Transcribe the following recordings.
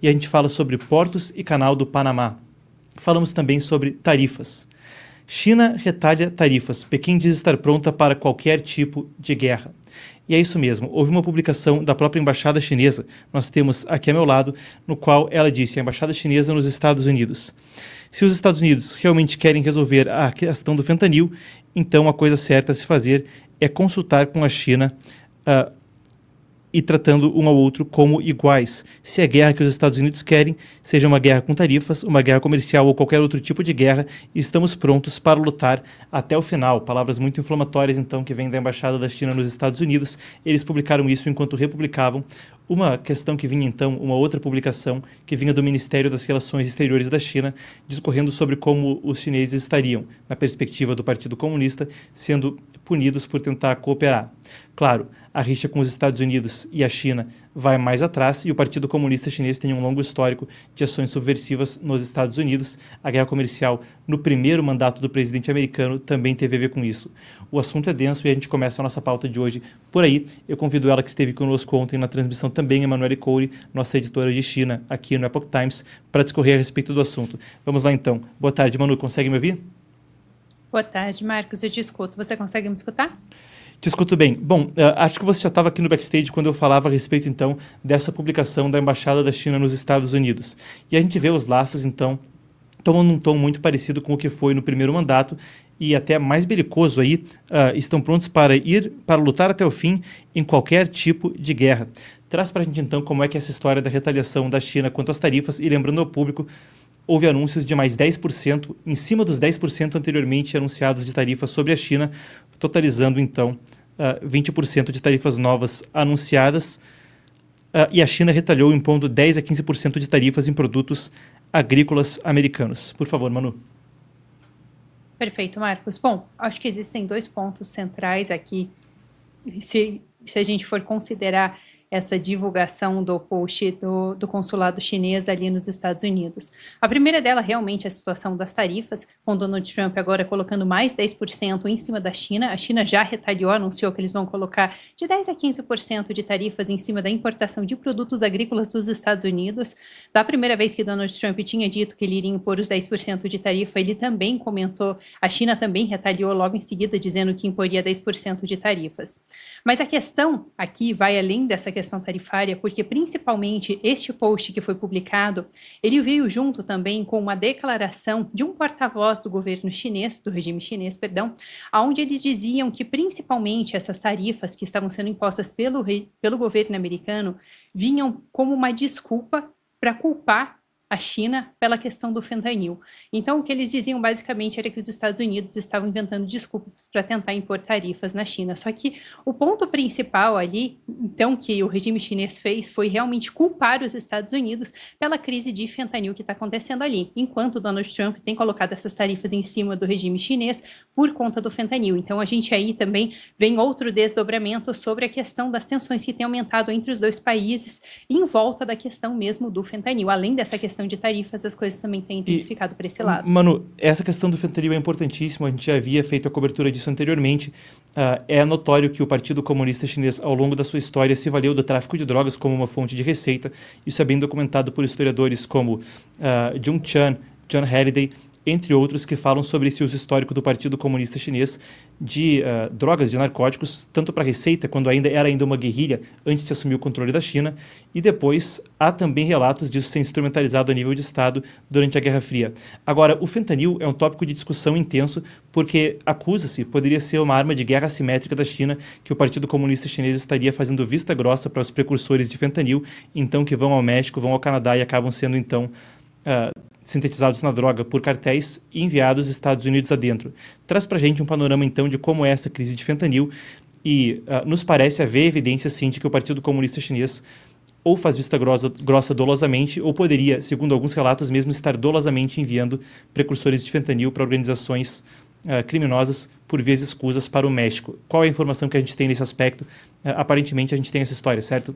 e a gente fala sobre portos e canal do Panamá. Falamos também sobre tarifas. China retalha tarifas. Pequim diz estar pronta para qualquer tipo de guerra. E é isso mesmo. Houve uma publicação da própria embaixada chinesa, nós temos aqui ao meu lado, no qual ela disse, a embaixada chinesa nos Estados Unidos: se os Estados Unidos realmente querem resolver a questão do fentanil, então a coisa certa a se fazer é consultar com a China e tratando um ao outro como iguais. Se a guerra que os Estados Unidos querem seja uma guerra com tarifas, uma guerra comercial ou qualquer outro tipo de guerra, estamos prontos para lutar até o final. Palavras muito inflamatórias, então, que vêm da Embaixada da China nos Estados Unidos. Eles publicaram isso enquanto republicavam uma questão que vinha, então, uma outra publicação que vinha do Ministério das Relações Exteriores da China, discorrendo sobre como os chineses estariam, na perspectiva do Partido Comunista, sendo punidos por tentar cooperar. Claro, a rixa com os Estados Unidos e a China vai mais atrás e o Partido Comunista Chinês tem um longo histórico de ações subversivas nos Estados Unidos. A guerra comercial no primeiro mandato do presidente americano também teve a ver com isso. O assunto é denso e a gente começa a nossa pauta de hoje por aí. Eu convido ela que esteve conosco ontem na transmissão também, Emanuele Coure, nossa editora de China aqui no Epoch Times, para discorrer a respeito do assunto. Vamos lá então. Boa tarde, Manu. Consegue me ouvir? Boa tarde, Marcos. Eu te escuto. Você consegue me escutar? Te escuto bem. Bom, acho que você já estava aqui no backstage quando eu falava a respeito, então, dessa publicação da Embaixada da China nos Estados Unidos. E a gente vê os laços, então, tomando um tom muito parecido com o que foi no primeiro mandato e até mais belicoso aí, estão prontos para lutar até o fim em qualquer tipo de guerra. Traz para a gente, então, como é que é essa história da retaliação da China quanto às tarifas e lembrando ao público, houve anúncios de mais 10%, em cima dos 10% anteriormente anunciados de tarifas sobre a China, totalizando, então, 20% de tarifas novas anunciadas, e a China retalhou impondo 10% a 15% de tarifas em produtos agrícolas americanos. Por favor, Manu. Perfeito, Marcos. Bom, acho que existem dois pontos centrais aqui, se a gente for considerar essa divulgação do post do consulado chinês ali nos Estados Unidos. A primeira dela realmente é a situação das tarifas, com Donald Trump agora colocando mais 10% em cima da China. A China já retaliou, anunciou que eles vão colocar de 10% a 15% de tarifas em cima da importação de produtos agrícolas dos Estados Unidos. Da primeira vez que Donald Trump tinha dito que ele iria impor os 10% de tarifa, ele também comentou, a China também retaliou logo em seguida, dizendo que imporia 10% de tarifas. Mas a questão aqui vai além dessa questão tarifária, porque principalmente este post que foi publicado, ele veio junto também com uma declaração de um porta-voz do governo chinês, do regime chinês, perdão, onde eles diziam que principalmente essas tarifas que estavam sendo impostas pelo governo americano vinham como uma desculpa para culpar a China pela questão do fentanil. Então, o que eles diziam basicamente era que os Estados Unidos estavam inventando desculpas para tentar impor tarifas na China. Só que o ponto principal ali, então, que o regime chinês fez foi realmente culpar os Estados Unidos pela crise de fentanil que está acontecendo ali, enquanto Donald Trump tem colocado essas tarifas em cima do regime chinês por conta do fentanil. Então, a gente aí também vem outro desdobramento sobre a questão das tensões que têm aumentado entre os dois países em volta da questão mesmo do fentanil. Além dessa questão de tarifas, as coisas também têm intensificado por esse lado. Manu, essa questão do fentanil é importantíssima, a gente já havia feito a cobertura disso anteriormente. É notório que o Partido Comunista Chinês, ao longo da sua história, se valeu do tráfico de drogas como uma fonte de receita. Isso é bem documentado por historiadores como Jung Chan, John Halliday, entre outros, que falam sobre esse uso histórico do Partido Comunista Chinês de drogas, de narcóticos, tanto para receita, quando era ainda uma guerrilha, antes de assumir o controle da China, e depois há também relatos disso ser instrumentalizado a nível de Estado durante a Guerra Fria. Agora, o fentanil é um tópico de discussão intenso, porque acusa-se, poderia ser uma arma de guerra assimétrica da China, que o Partido Comunista Chinês estaria fazendo vista grossa para os precursores de fentanil, então que vão ao México, vão ao Canadá e acabam sendo, então, sintetizados na droga por cartéis e enviados dos Estados Unidos adentro. Traz para a gente um panorama, então, de como é essa crise de fentanil e nos parece haver evidência, sim, de que o Partido Comunista Chinês ou faz vista grossa dolosamente ou poderia, segundo alguns relatos, mesmo estar dolosamente enviando precursores de fentanil para organizações criminosas, por vezes escusas, para o México. Qual é a informação que a gente tem nesse aspecto? Aparentemente, a gente tem essa história, certo?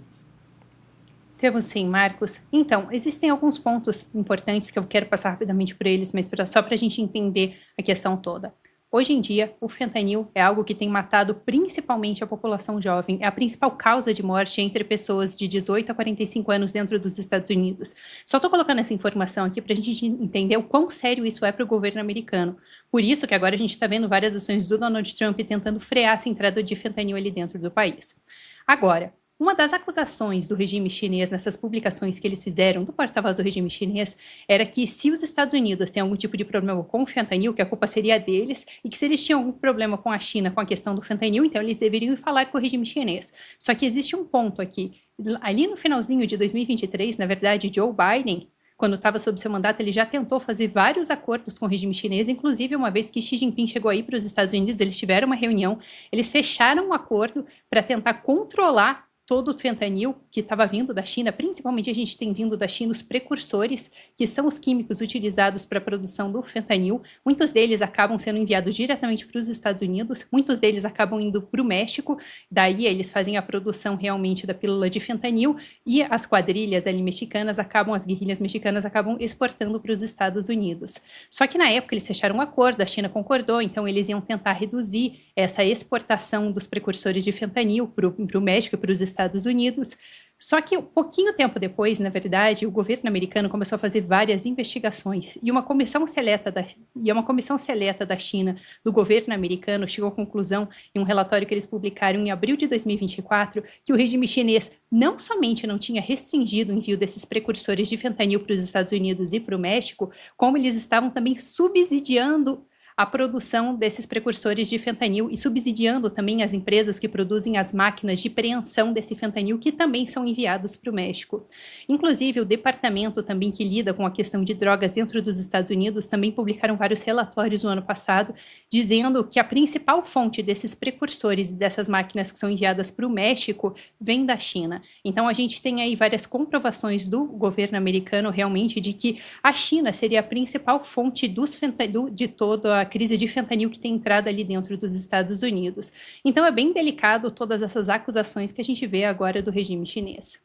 Temos sim, Marcos. Então, existem alguns pontos importantes que eu quero passar rapidamente por eles, mas só para a gente entender a questão toda. Hoje em dia, o fentanil é algo que tem matado principalmente a população jovem. É a principal causa de morte entre pessoas de 18 a 45 anos dentro dos Estados Unidos. Só estou colocando essa informação aqui para a gente entender o quão sério isso é para o governo americano. Por isso que agora a gente está vendo várias ações do Donald Trump tentando frear essa entrada de fentanil ali dentro do país. Agora, uma das acusações do regime chinês nessas publicações que eles fizeram, do porta-voz do regime chinês, era que se os Estados Unidos têm algum tipo de problema com o fentanil, que a culpa seria deles, e que se eles tinham algum problema com a China com a questão do fentanil, então eles deveriam ir falar com o regime chinês. Só que existe um ponto aqui. Ali no finalzinho de 2023, na verdade, Joe Biden, quando estava sob seu mandato, ele já tentou fazer vários acordos com o regime chinês, inclusive uma vez que Xi Jinping chegou aí para os Estados Unidos, eles tiveram uma reunião, eles fecharam um acordo para tentar controlar todo o fentanil que estava vindo da China, principalmente a gente tem vindo da China os precursores, que são os químicos utilizados para a produção do fentanil. Muitos deles acabam sendo enviados diretamente para os Estados Unidos, muitos deles acabam indo para o México, daí eles fazem a produção realmente da pílula de fentanil e as quadrilhas ali mexicanas as guerrilhas mexicanas acabam exportando para os Estados Unidos. Só que na época eles fecharam um acordo, a China concordou, então eles iam tentar reduzir essa exportação dos precursores de fentanil para o México e para os Estados Unidos. Só que pouquinho tempo depois, na verdade, o governo americano começou a fazer várias investigações e uma comissão seleta da China, do governo americano, chegou à conclusão em um relatório que eles publicaram em abril de 2024 que o regime chinês não somente não tinha restringido o envio desses precursores de fentanil para os Estados Unidos e para o México, como eles estavam também subsidiando a produção desses precursores de fentanil e subsidiando também as empresas que produzem as máquinas de preensão desse fentanil, que também são enviados para o México. Inclusive, o departamento também que lida com a questão de drogas dentro dos Estados Unidos também publicaram vários relatórios no ano passado, dizendo que a principal fonte desses precursores e dessas máquinas que são enviadas para o México vem da China. Então, a gente tem aí várias comprovações do governo americano realmente de que a China seria a principal fonte de toda a crise de fentanil que tem entrado ali dentro dos Estados Unidos. Então é bem delicado todas essas acusações que a gente vê agora do regime chinês.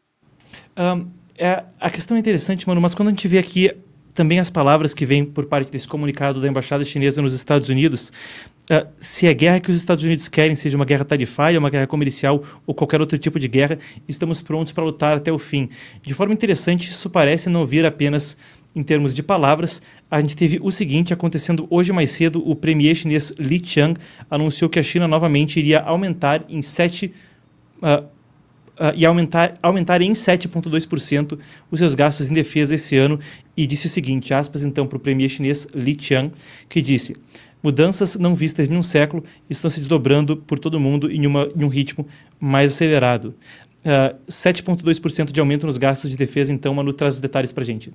A questão é interessante, Manu, mas quando a gente vê aqui também as palavras que vêm por parte desse comunicado da Embaixada Chinesa nos Estados Unidos, se a guerra que os Estados Unidos querem seja uma guerra tarifária, uma guerra comercial ou qualquer outro tipo de guerra, estamos prontos para lutar até o fim. De forma interessante, isso parece não vir apenas em termos de palavras. A gente teve o seguinte acontecendo hoje mais cedo: o premier chinês Li Qiang anunciou que a China novamente iria aumentar em 7,2% os seus gastos em defesa esse ano, e disse o seguinte, aspas então para o premier chinês Li Qiang, que disse: mudanças não vistas em um século estão se desdobrando por todo o mundo em um ritmo mais acelerado. 7,2% de aumento nos gastos de defesa. Então, Manu, traz os detalhes para a gente.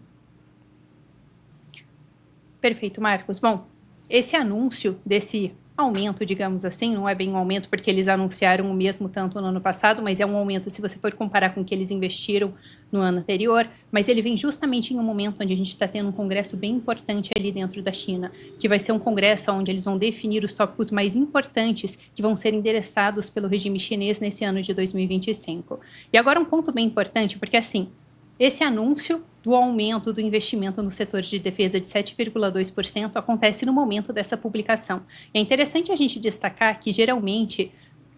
Perfeito, Marcos. Bom, esse anúncio desse aumento, digamos assim, não é bem um aumento porque eles anunciaram o mesmo tanto no ano passado, mas é um aumento se você for comparar com o que eles investiram no ano anterior, mas ele vem justamente em um momento onde a gente está tendo um congresso bem importante ali dentro da China, que vai ser um congresso onde eles vão definir os tópicos mais importantes que vão ser endereçados pelo regime chinês nesse ano de 2025. E agora um ponto bem importante, porque assim, esse anúncio do aumento do investimento no setor de defesa de 7,2% acontece no momento dessa publicação. É interessante a gente destacar que, geralmente,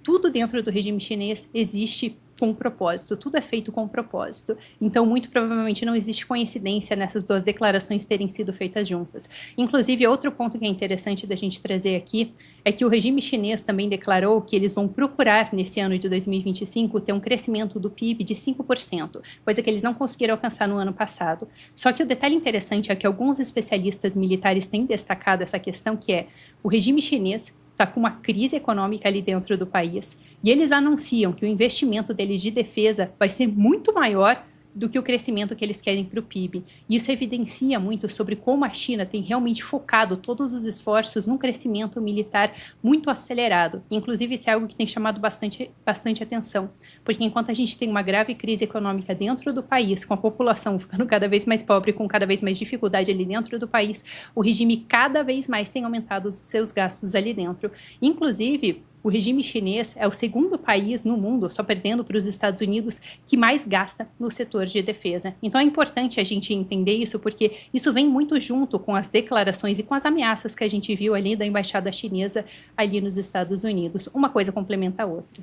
tudo dentro do regime chinês existe com um propósito, tudo é feito com um propósito. Então, muito provavelmente não existe coincidência nessas duas declarações terem sido feitas juntas. Inclusive, outro ponto que é interessante da gente trazer aqui é que o regime chinês também declarou que eles vão procurar, nesse ano de 2025, ter um crescimento do PIB de 5%, coisa que eles não conseguiram alcançar no ano passado. Só que o detalhe interessante é que alguns especialistas militares têm destacado essa questão, que é o regime chinês está com uma crise econômica ali dentro do país, e eles anunciam que o investimento deles de defesa vai ser muito maior do que o crescimento que eles querem para o PIB. Isso evidencia muito sobre como a China tem realmente focado todos os esforços num crescimento militar muito acelerado. Inclusive, isso é algo que tem chamado bastante atenção, porque enquanto a gente tem uma grave crise econômica dentro do país, com a população ficando cada vez mais pobre, com cada vez mais dificuldade ali dentro do país, o regime cada vez mais tem aumentado os seus gastos ali dentro. Inclusive, o regime chinês é o segundo país no mundo, só perdendo para os Estados Unidos, que mais gasta no setor de defesa. Então é importante a gente entender isso, porque isso vem muito junto com as declarações e com as ameaças que a gente viu ali da embaixada chinesa ali nos Estados Unidos. Uma coisa complementa a outra.